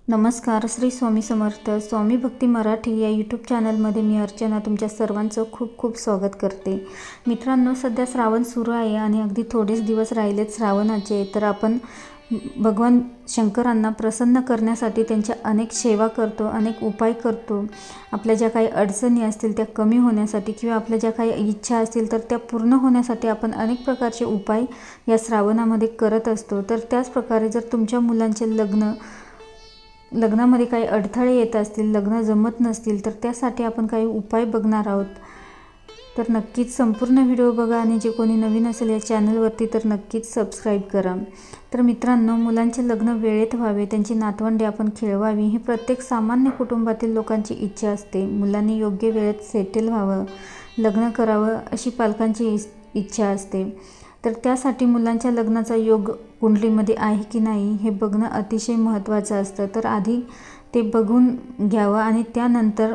नमस्कार. श्री स्वामी समर्थ. स्वामी भक्ती मराठी या यूट्यूब चॅनलमध्ये मी अर्चना तुमच्या सर्वांचं खूप खूप स्वागत करते. मित्रांनो, सध्या श्रावण सुरू आहे आणि अगदी थोडेच दिवस राहिलेत श्रावणाचे. तर आपण भगवान शंकरांना प्रसन्न करण्यासाठी त्यांच्या अनेक सेवा करतो, अनेक उपाय करतो. आपल्या ज्या काही अडचणी असतील त्या कमी होण्यासाठी किंवा आपल्या ज्या काही इच्छा असतील तर त्या पूर्ण होण्यासाठी आपण अनेक प्रकारचे उपाय या श्रावणामध्ये करत असतो. तर त्याच प्रकारे जर तुमच्या मुलांचे लग्नामध्ये काही अडथळे येत असतील, लग्न जमत नसतील, तर त्यासाठी आपण काही उपाय बघणार आहोत. तर नक्कीच संपूर्ण व्हिडिओ बघा आणि जे कोणी नवीन असेल या चॅनलवरती तर नक्कीच सबस्क्राईब करा. तर मित्रांनो, मुलांचे लग्न वेळेत व्हावे, त्यांची नातवंडे आपण खेळवावी ही प्रत्येक सामान्य कुटुंबातील लोकांची इच्छा असते. मुलांनी योग्य वेळेत सेटल व्हावं, लग्न करावं अशी पालकांची इच्छा असते. तर त्यासाठी मुलांच्या लग्नाचा योग कुंडलीमध्ये आहे की नाही हे बघणं अतिशय महत्त्वाचं असतं. तर आधी ते बघून घ्यावं आणि त्यानंतर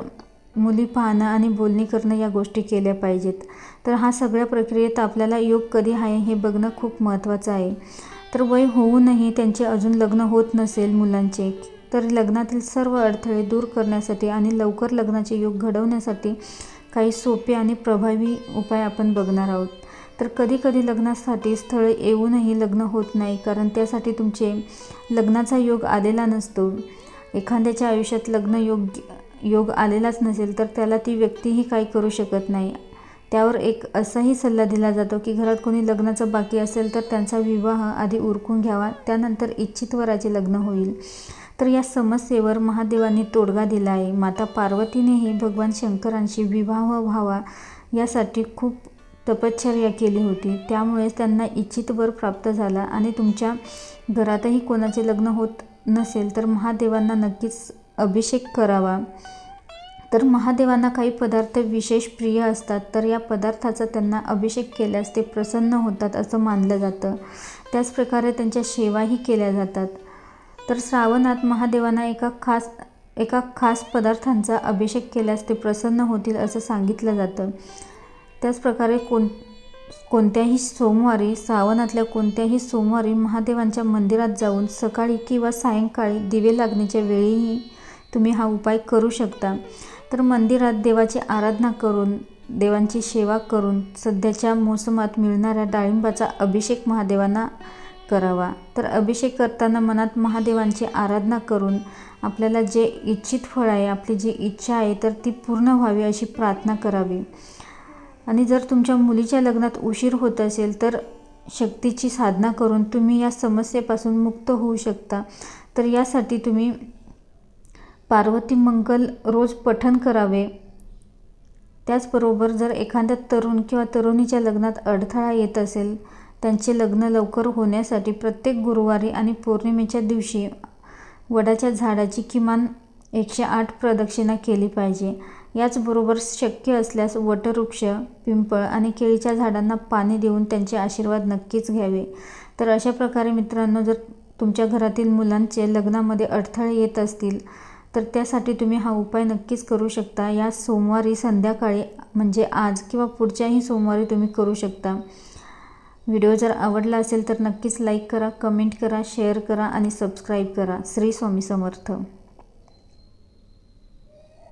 मुली पाहणं आणि बोलणी करणं या गोष्टी केल्या पाहिजेत. तर हा सगळ्या प्रक्रियेत आपल्याला योग कधी आहे हे बघणं खूप महत्त्वाचं आहे. तर वय होऊनही त्यांचे अजून लग्न होत नसेल मुलांचे, तर लग्नातील सर्व अडथळे दूर करण्यासाठी आणि लवकर लग्नाचे योग घडवण्यासाठी काही सोपे आणि प्रभावी उपाय आपण बघणार आहोत. तर कधी लग्नासाठी स्थळ येऊनही लग्न होत नाही, कारण त्यासाठी तुमचे लग्नाचा योग आलेला नसतो. एखाद्याच्या आयुष्यात लग्न योग आलेलाच नसेल तर त्याला ती व्यक्तीही काही करू शकत नाही. त्यावर एक असाही सल्ला दिला जातो की घरात कोणी लग्नाचं बाकी असेल तर त्यांचा विवाह आधी उरकून घ्यावा, त्यानंतर इच्छित वराचे लग्न होईल. तर या समस्येवर महादेवांनी तोडगा दिला आहे. माता पार्वतीनेही भगवान शंकरांशी विवाह व्हावा यासाठी खूप तपश्चर्या केली होती. त्यामुळेच त्यांना इच्छित वर प्राप्त झाला. आणि तुमच्या घरातही कोणाचे लग्न होत नसेल तर महादेवांना नक्कीच अभिषेक करावा. तर महादेवांना काही पदार्थ विशेष प्रिय असतात, तर या पदार्थाचा त्यांना अभिषेक केल्यास ते प्रसन्न होतात असं मानलं जातं. त्याचप्रकारे त्यांच्या सेवाही केल्या जातात. तर श्रावणात महादेवांना एका खास पदार्थांचा अभिषेक केल्यास ते प्रसन्न होतील असं सांगितलं जातं. त्याचप्रकारे कोणत्याही सोमवारी, श्रावणातल्या कोणत्याही सोमवारी महादेवांच्या मंदिरात जाऊन सकाळी किंवा सायंकाळी दिवे लागण्याच्या वेळीही तुम्ही हा उपाय करू शकता. तर मंदिरात देवाची आराधना करून, देवांची सेवा करून सध्याच्या मोसमात मिळणाऱ्या डाळिंबाचा अभिषेक महादेवांना करावा. तर अभिषेक करताना मनात महादेवांची आराधना करून आपल्याला जे इच्छित फळ आहे, आपली जी इच्छा आहे तर ती पूर्ण व्हावी अशी प्रार्थना करावी. आणि जर तुमच्या मुलीच्या लग्नात उशीर होत असेल तर शक्तीची साधना करून तुम्ही या समस्येपासून मुक्त होऊ शकता. तर यासाठी तुम्ही पार्वती मंगल रोज पठण करावे. त्याचबरोबर जर एखाद्या तरुण किंवा तरुणीच्या लग्नात अडथळा येत असेल, त्यांचे लग्न लवकर होण्यासाठी प्रत्येक गुरुवारी आणि पौर्णिमेच्या दिवशी वडाच्या झाडाची किमान 108 प्रदक्षिणा केली पाहिजे. याचबरोबर शक्य असल्यास वटवृक्ष, पिंपळ आणि केळीच्या झाडांना पाणी देऊन त्यांचे आशीर्वाद नक्कीच घ्यावे. तर अशा प्रकारे मित्रांनो, जर तुमच्या घरातील मुलांचे लग्नामध्ये अडथळे येत असतील तर त्यासाठी तुम्ही हा उपाय नक्कीच करू शकता. या सोमवारी संध्याकाळी म्हणजे आज किंवा पुढच्याही सोमवारी तुम्ही करू शकता. व्हिडिओ जर आवडला असेल तर नक्कीच लाईक करा, कमेंट करा, शेअर करा आणि सबस्क्राईब करा. श्री स्वामी समर्थ.